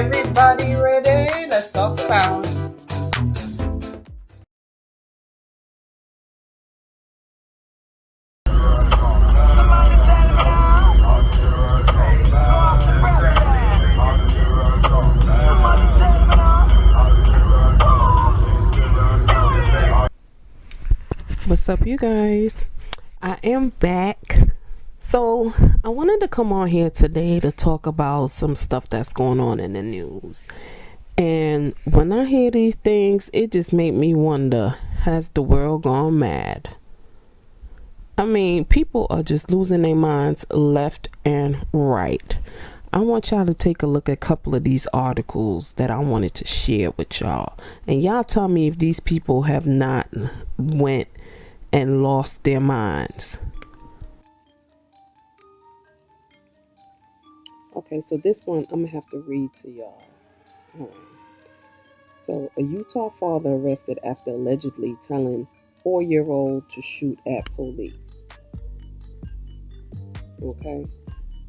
Everybody ready? Let's talk about. Somebody tell me now. Go after president. Somebody tell me now. What's up, you guys? I am back. So, I wanted to come on here today to talk about some stuff that's going on in the news. And when I hear these things, it just make me wonder, has the world gone mad? I mean, people are just losing their minds left and right. I want y'all to take a look at a couple of these articles that I wanted to share with y'all. And y'all tell me if these people have not went and lost their minds. Okay, so this one I'm gonna have to read to y'all. So, a Utah father arrested after allegedly telling 4-year-old to shoot at police. Okay.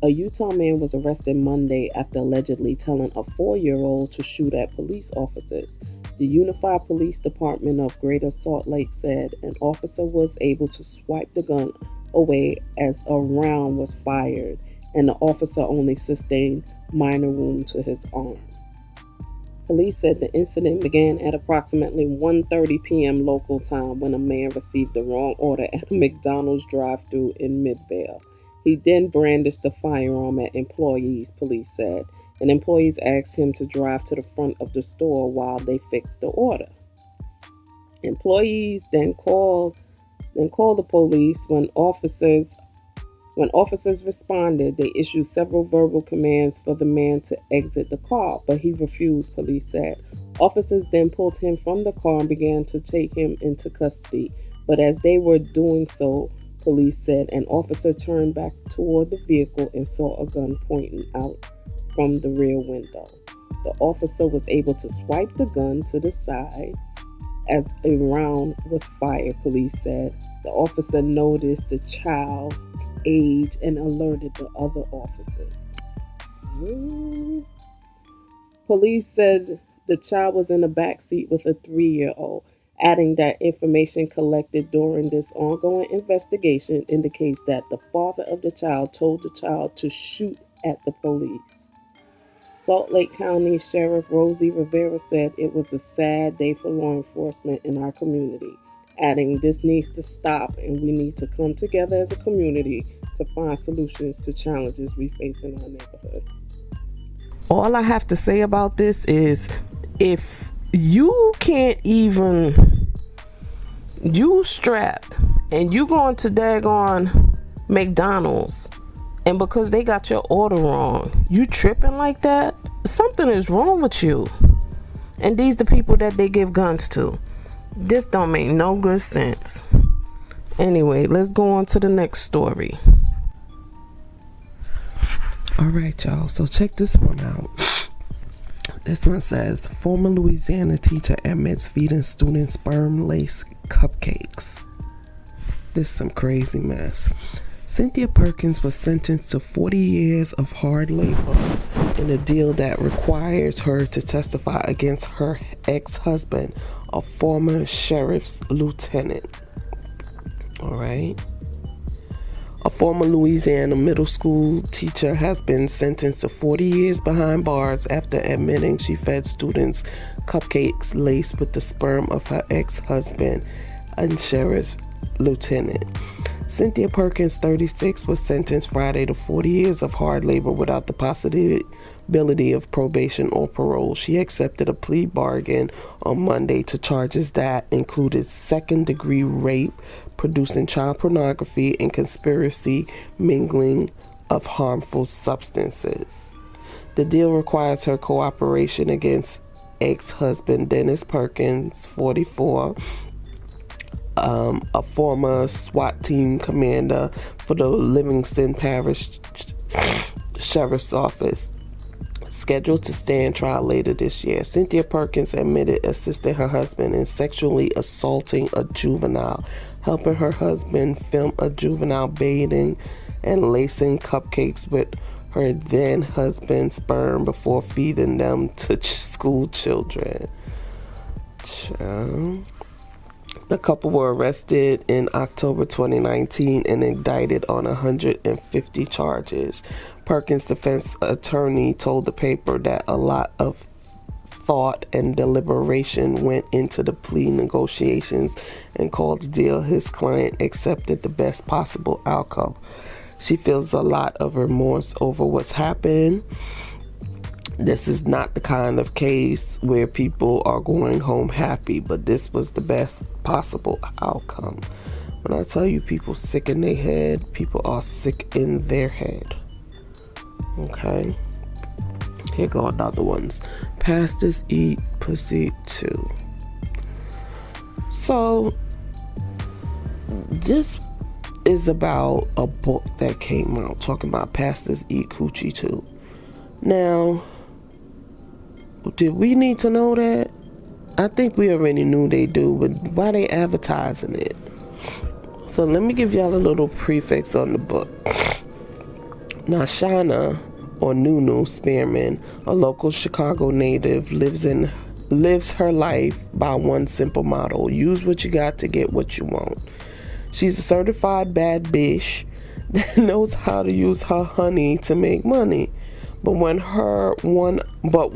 A Utah man was arrested Monday after allegedly telling a 4-year-old to shoot at police officers. The Unified Police Department of Greater Salt Lake said an officer was able to swipe the gun away as a round was fired, and the officer only sustained minor wounds to his arm. Police said the incident began at approximately 1:30 p.m. local time when a man received the wrong order at a McDonald's drive-thru in Midvale. He then brandished the firearm at employees, police said, and employees asked him to drive to the front of the store while they fixed the order. Employees then called the police. When officers responded, they issued several verbal commands for the man to exit the car, but he refused, police said. Officers then pulled him from the car and began to take him into custody, but as they were doing so, police said, an officer turned back toward the vehicle and saw a gun pointing out from the rear window. The officer was able to swipe the gun to the side as a round was fired, police said. The officer noticed the child's age and alerted the other officers. Police said the child was in the back seat with a 3-year-old, adding that information collected during this ongoing investigation indicates that the father of the child told the child to shoot at the police. Salt Lake County Sheriff Rosie Rivera said it was a sad day for law enforcement in our community, adding this needs to stop and we need to come together as a community to find solutions to challenges we face in our neighborhood. All I have to say about this is if you can't even, you strapped and you going to daggone McDonald's, and because they got your order wrong, you tripping like that, something is wrong with you. And these the people that they give guns to. This don't make no good sense. Anyway, let's go on to the next story. Alright, y'all, so check this one out. This one says, former Louisiana teacher admits feeding students sperm-laced cupcakes. This is some crazy mess. Cynthia Perkins was sentenced to 40 years of hard labor in a deal that requires her to testify against her ex-husband, a former sheriff's lieutenant. All right. A former Louisiana middle school teacher has been sentenced to 40 years behind bars after admitting she fed students cupcakes laced with the sperm of her ex-husband and sheriff's lieutenant. Cynthia Perkins, 36, was sentenced Friday to 40 years of hard labor without the possibility of probation or parole. She accepted a plea bargain on Monday to charges that included second-degree rape, producing child pornography, and conspiracy mingling of harmful substances. The deal requires her cooperation against ex-husband Dennis Perkins, 44, a former SWAT team commander for the Livingston Parish Sheriff's Office, scheduled to stand trial later this year. Cynthia Perkins admitted assisting her husband in sexually assaulting a juvenile, helping her husband film a juvenile bathing, and lacing cupcakes with her then husband's sperm before feeding them to school children. The couple were arrested in October 2019 and indicted on 150 charges. Perkins' defense attorney told the paper that a lot of thought and deliberation went into the plea negotiations and called the deal his client accepted the best possible outcome. She feels a lot of remorse over what's happened. This is not the kind of case where people are going home happy, but this was the best possible outcome. When I tell you people sick in their head, people are sick in their head. Okay? Here go another ones. Pastors Eat Pussy Too. So, this is about a book that came out talking about pastors eat coochie too. Now, did we need to know that? I think we already knew they do, but why they advertising it? So let me give y'all a little prefix on the book. Now, Shauna, or Nunu Spearman, a local Chicago native, lives her life by one simple motto: use what you got to get what you want. She's a certified bad bitch that knows how to use her honey to make money. But when her one of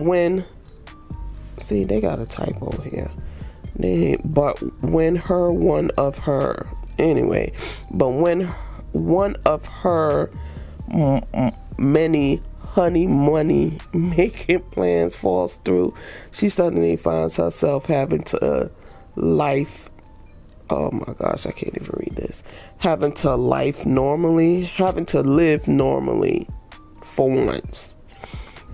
her many honey money making plans falls through, she suddenly finds herself having to live normally for once.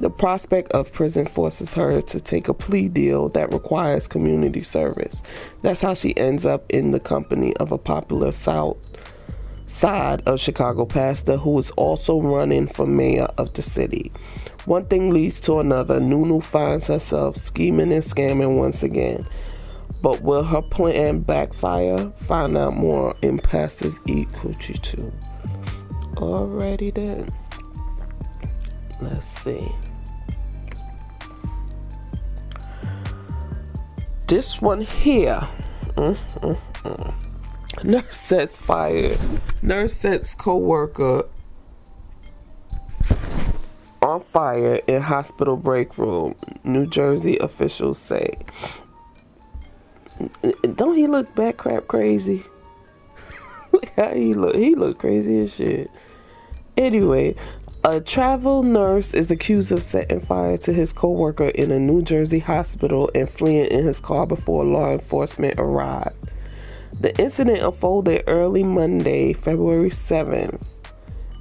The prospect of prison forces her to take a plea deal that requires community service. That's how she ends up in the company of a popular South Side of Chicago pastor who is also running for mayor of the city. One thing leads to another. Nunu finds herself scheming and scamming once again. But will her plan backfire? Find out more in Pastors Eat Coochie Too. Alrighty then. Let's see. This one here. Nurse sets fired. Nurse sets co-worker on fire in hospital break room. New Jersey officials say. Don't he look back crap crazy? Look how he look. He look crazy as shit. Anyway, a travel nurse is accused of setting fire to his co-worker in a New Jersey hospital and fleeing in his car before law enforcement arrived. The incident unfolded early Monday, February 7th,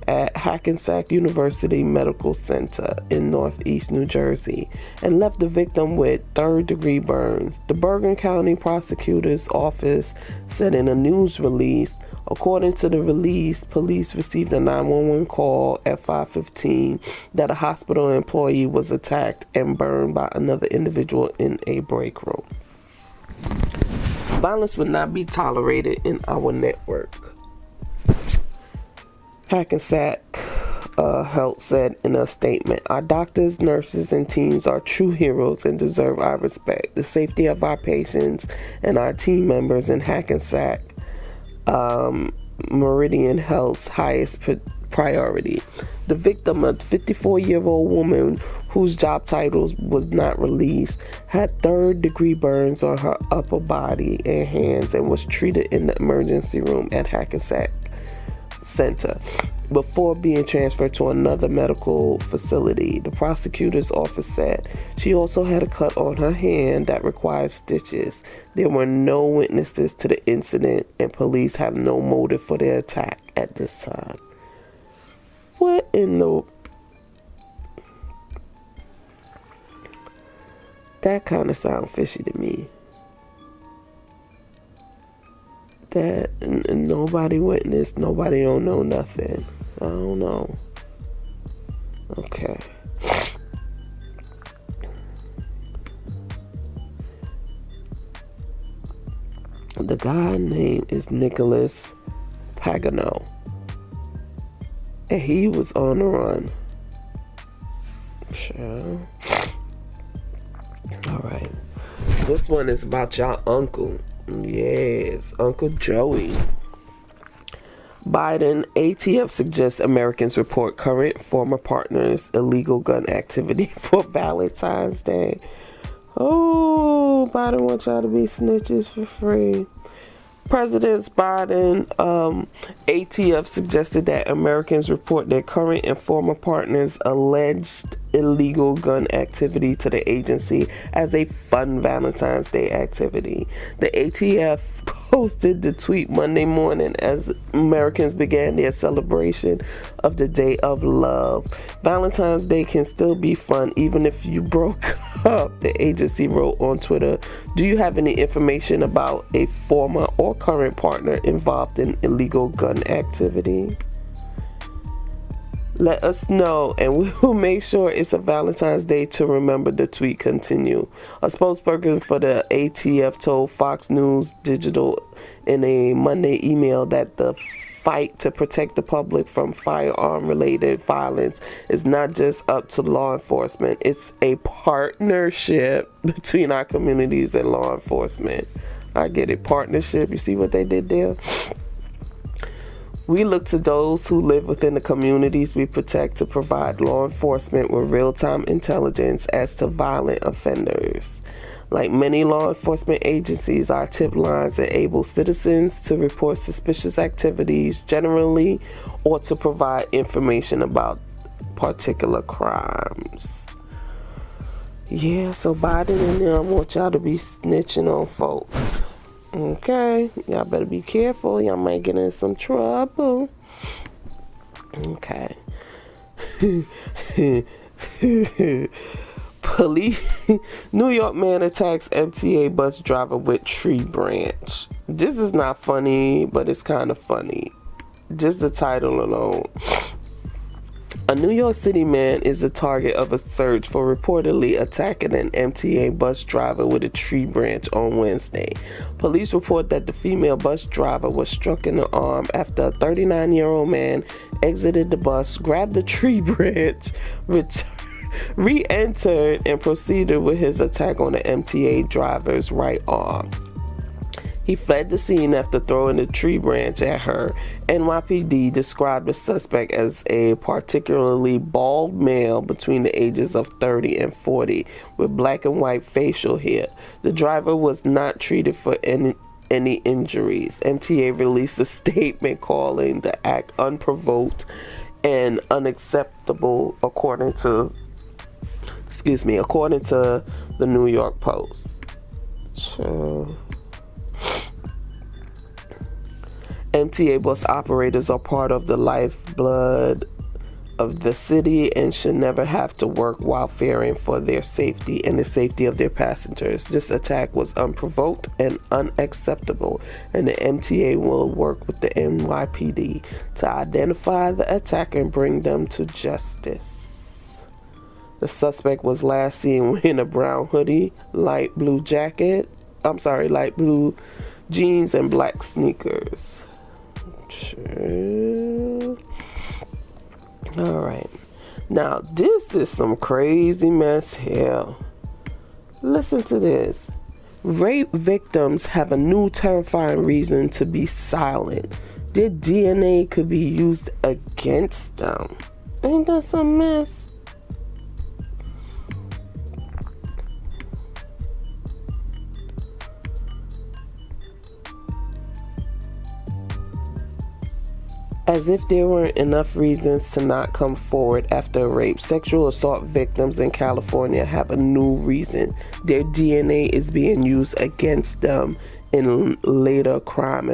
at Hackensack University Medical Center in Northeast New Jersey and left the victim with third-degree burns. The Bergen County Prosecutor's Office said in a news release. According to the release, police received a 911 call at 5:15 that a hospital employee was attacked and burned by another individual in a break room. Violence would not be tolerated in our network. Hackensack Health said in a statement, "Our doctors, nurses, and teams are true heroes and deserve our respect. The safety of our patients and our team members in Hackensack Meridian Health's highest priority." The victim, a 54-year-old woman whose job titles was not released, had third-degree burns on her upper body and hands and was treated in the emergency room at Hackensack Center before being transferred to another medical facility. The prosecutor's office said she also had a cut on her hand that required stitches. There were no witnesses to the incident, and police have no motive for the attack at this time. What in the... That kind of sounds fishy to me. That nobody witnessed, nobody don't know nothing. I don't know. Okay. The guy's name is Nicholas Pagano, and he was on the run. child. All right. This one is about y'all uncle. Yes, Uncle Joey. Biden, ATF suggests Americans report current former partners' illegal gun activity for Valentine's Day. Oh, Biden wants y'all to be snitches for free. President Biden, ATF suggested that Americans report their current and former partners' alleged illegal gun activity to the agency as a fun Valentine's Day activity. The ATF posted the tweet Monday morning as Americans began their celebration of the Day of Love. Valentine's Day can still be fun even if you broke up, the agency wrote on Twitter. Do you have any information about a former or current partner involved in illegal gun activity? Let us know and we will make sure it's a Valentine's Day to remember, the tweet continued. A spokesperson for the ATF told Fox News Digital in a Monday email that the fight to protect the public from firearm-related violence is not just up to law enforcement. It's a partnership between our communities and law enforcement. I get it. Partnership. You see what they did there? We look to those who live within the communities we protect to provide law enforcement with real-time intelligence as to violent offenders. Like many law enforcement agencies, our tip lines enable citizens to report suspicious activities generally or to provide information about particular crimes. Yeah, so Biden and them want y'all to be snitching on folks. Okay, y'all better be careful. Y'all might get in some trouble. Okay. Police. New York man attacks MTA bus driver with tree branch. This is not funny, but it's kind of funny. Just the title alone. A New York City man is the target of a search for reportedly attacking an MTA bus driver with a tree branch on Wednesday. Police report that the female bus driver was struck in the arm after a 39-year-old man exited the bus, grabbed the tree branch, re-entered, and proceeded with his attack on the MTA driver's right arm. He fled the scene after throwing a tree branch at her. NYPD described the suspect as a particularly bald male between the ages of 30 and 40 with black and white facial hair. The driver was not treated for any injuries. MTA released a statement calling the act unprovoked and unacceptable according to the New York Post. MTA bus operators are part of the lifeblood of the city and should never have to work while fearing for their safety and the safety of their passengers. This attack was unprovoked and unacceptable, and the MTA will work with the NYPD to identify the attacker and bring them to justice. The suspect was last seen wearing a brown hoodie, light blue jeans, and black sneakers. Alright. Now, this is some crazy mess here. Listen to this. Rape victims have a new terrifying reason to be silent. Their DNA could be used against them. Ain't that some mess? As if there weren't enough reasons to not come forward after a rape, sexual assault victims in California have a new reason. Their DNA is being used against them in later crime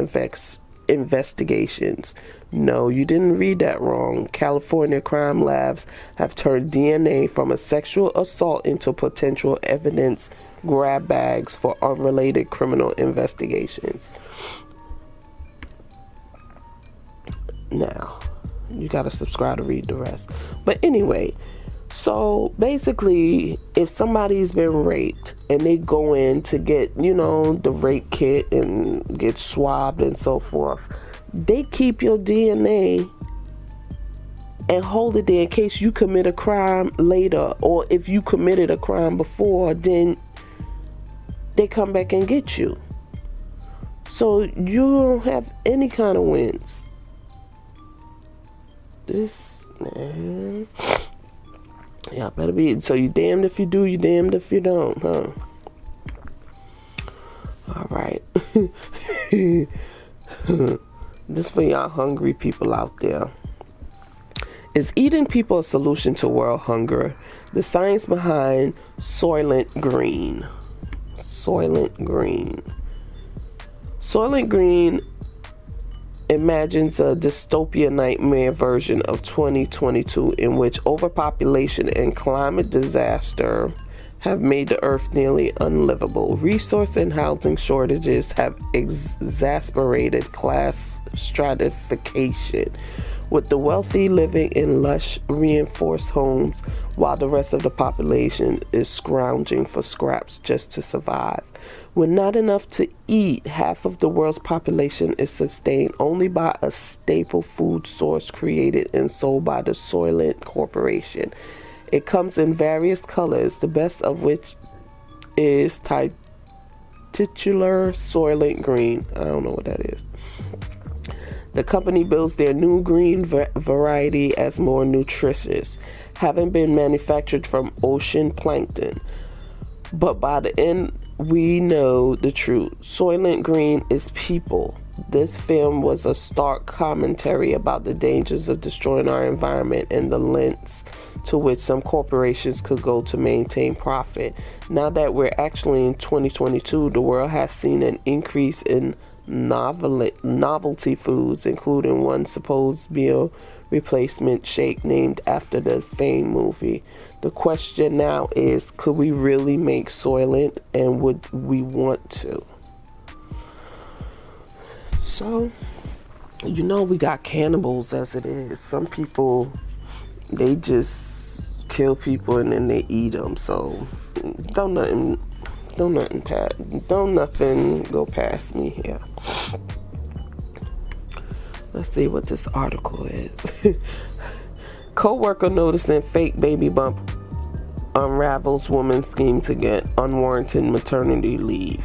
investigations. No, you didn't read that wrong. California crime labs have turned DNA from a sexual assault into potential evidence grab bags for unrelated criminal investigations. Now, you gotta subscribe to read the rest. But anyway, so basically, if somebody's been raped and they go in to get, the rape kit and get swabbed and so forth, they keep your DNA and hold it there in case you commit a crime later, or if you committed a crime before, then they come back and get you. So you don't have any kind of wins. This, man. Yeah, better be. So you damned if you do, you damned if you don't, huh? All right. This for y'all hungry people out there. Is eating people a solution to world hunger? The science behind Soylent Green. Soylent Green. Soylent Green imagines a dystopia nightmare version of 2022 in which overpopulation and climate disaster have made the earth nearly unlivable. Resource and housing shortages have exacerbated class stratification, with the wealthy living in lush, reinforced homes while the rest of the population is scrounging for scraps just to survive. With not enough to eat, half of the world's population is sustained only by a staple food source created and sold by the Soylent Corporation. It comes in various colors, the best of which is titular Soylent Green. I don't know what that is. The company builds their new green variety as more nutritious, having been manufactured from ocean plankton. But by the end, we know the truth. Soylent Green is people. This film was a stark commentary about the dangers of destroying our environment and the lengths to which some corporations could go to maintain profit. Now that we're actually in 2022, the world has seen an increase in novelty foods, including one supposed meal replacement shake named after the famed movie. The question now is, could we really make Soylent, and would we want to? So, we got cannibals as it is. Some people, they just kill people and then they eat them. So don't nothing go past me here. Let's see what this article is. Co-worker noticing fake baby bump unravels woman's scheme to get unwarranted maternity leave.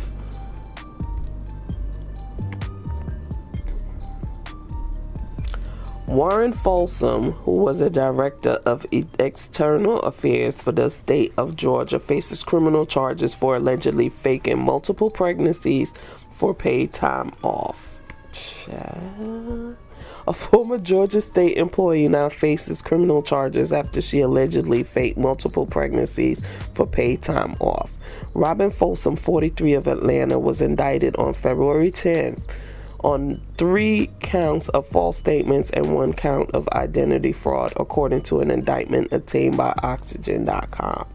Warren Folsom, who was a director of external affairs for the state of Georgia, faces criminal charges for allegedly faking multiple pregnancies for paid time off. A former Georgia state employee now faces criminal charges after she allegedly faked multiple pregnancies for paid time off. Robin Folsom, 43, of Atlanta, was indicted on February 10th on 3 counts of false statements and 1 count of identity fraud, according to an indictment obtained by Oxygen.com.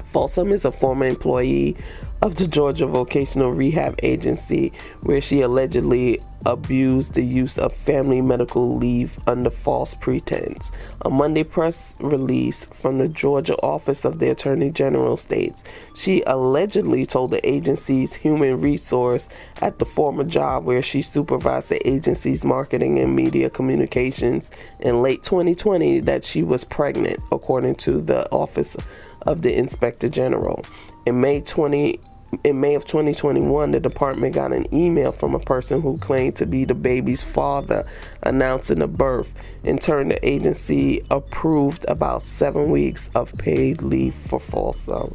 Folsom is a former employee of the Georgia Vocational Rehab Agency, where she allegedly abused the use of family medical leave under false pretense. A Monday press release from the Georgia office of the Attorney General states she allegedly told the agency's human resource at the former job where she supervised the agency's marketing and media communications in late 2020 that she was pregnant, according to the Office of the Inspector General. In May of 2021, the department got an email from a person who claimed to be the baby's father announcing the birth. In turn, the agency approved about 7 weeks of paid leave for Folsom.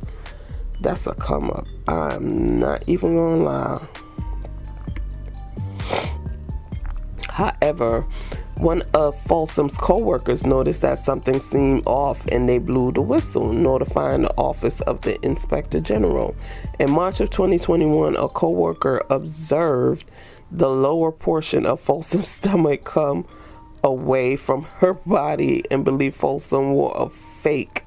That's a come up. I'm not even gonna lie. However, one of Folsom's co-workers noticed that something seemed off and they blew the whistle, notifying the Office of the Inspector General. In March of 2021, a co-worker observed the lower portion of Folsom's stomach come away from her body and believed Folsom wore a fake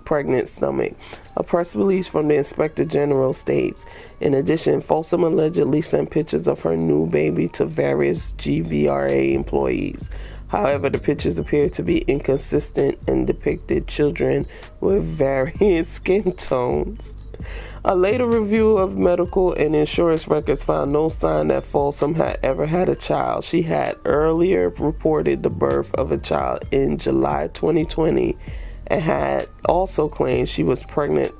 pregnant stomach. A press release from the Inspector General states, in addition, Folsom allegedly sent pictures of her new baby to various GVRA employees. However, the pictures appear to be inconsistent and depicted children with varying skin tones. A later review of medical and insurance records found no sign that Folsom had ever had a child. She had earlier reported the birth of a child in July 2020 and had also claimed she was pregnant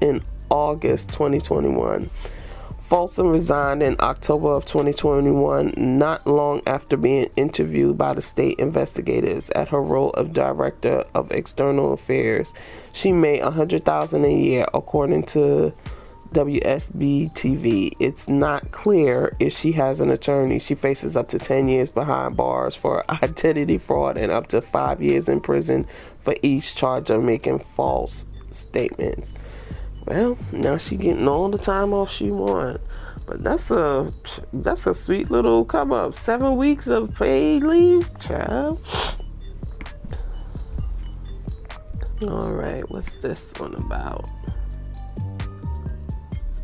in August 2021. Folsom resigned in October of 2021, not long after being interviewed by the state investigators at her role of Director of External Affairs. She made $100,000 a year, according to WSB-TV. It's not clear if she has an attorney. She faces up to 10 years behind bars for identity fraud and up to 5 years in prison for each charge of making false statements. Well, now she getting all the time off she want. But that's a sweet little come up. 7 weeks of paid leave, child. All right, what's this one about?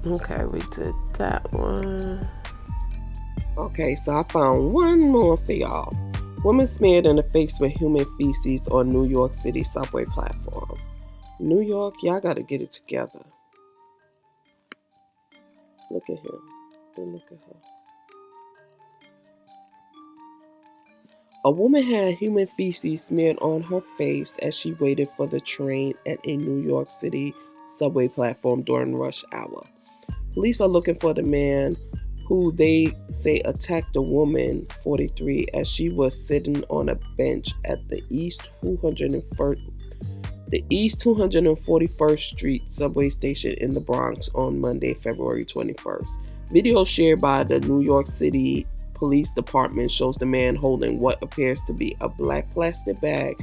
Okay, we did that one. Okay, so I found one more for y'all. Woman smeared in the face with human feces on New York City subway platform. New York, y'all gotta get it together. Look at him. Then look at her. A woman had human feces smeared on her face as she waited for the train at a New York City subway platform during rush hour. Police are looking for the man who they say attacked a woman, 43, as she was sitting on a bench at the East 241st Street subway station in the Bronx on Monday, February 21st. Video shared by the New York City Police Department shows the man holding what appears to be a black plastic bag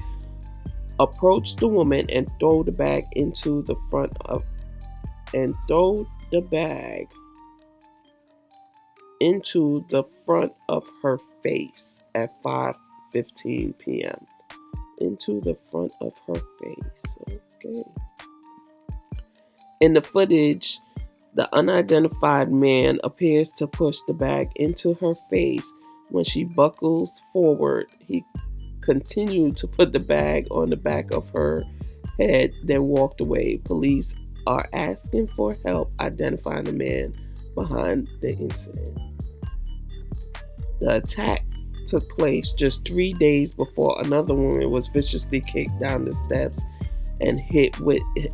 approach the woman and throw the bag into the front of her face at 5:15 p.m. Into the front of her face. Okay. In the footage, the unidentified man appears to push the bag into her face. When she buckles forward, he continued to put the bag on the back of her head, then walked away. Police are asking for help identifying the man behind the incident. The attack took place just 3 days before another woman was viciously kicked down the steps and hit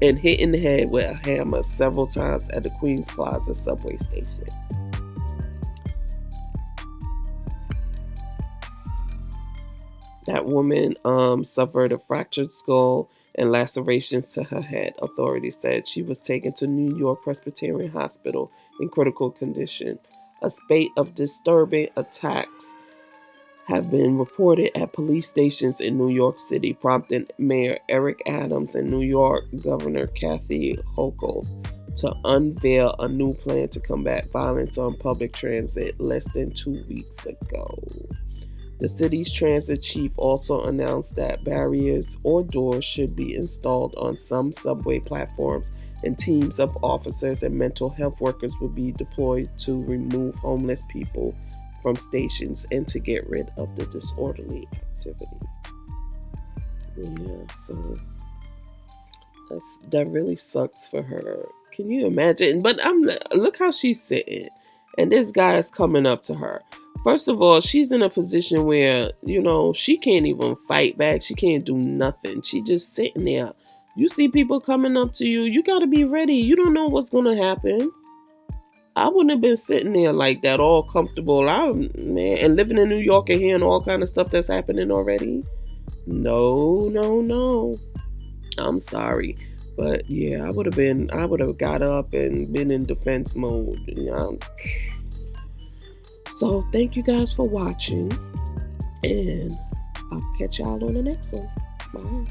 in the head with a hammer several times at the Queens Plaza subway station. That woman suffered a fractured skull and lacerations to her head. Authorities said she was taken to New York Presbyterian Hospital in critical condition. A spate of disturbing attacks have been reported at police stations in New York City, prompting Mayor Eric Adams and New York Governor Kathy Hochul to unveil a new plan to combat violence on public transit less than 2 weeks ago. The city's transit chief also announced that barriers or doors should be installed on some subway platforms, and teams of officers and mental health workers will be deployed to remove homeless people from stations and to get rid of the disorderly activity. Yeah, so that really sucks for her. Can you imagine? But look how she's sitting, and this guy is coming up to her. First of all, she's in a position where, she can't even fight back. She can't do nothing. She's just sitting there. You see people coming up to you, you got to be ready. You don't know what's going to happen. I wouldn't have been sitting there like that, all comfortable. And living in New York and hearing all kind of stuff that's happening already. No. I'm sorry. But yeah, I would have got up and been in defense mode. So thank you guys for watching. And I'll catch y'all on the next one. Bye.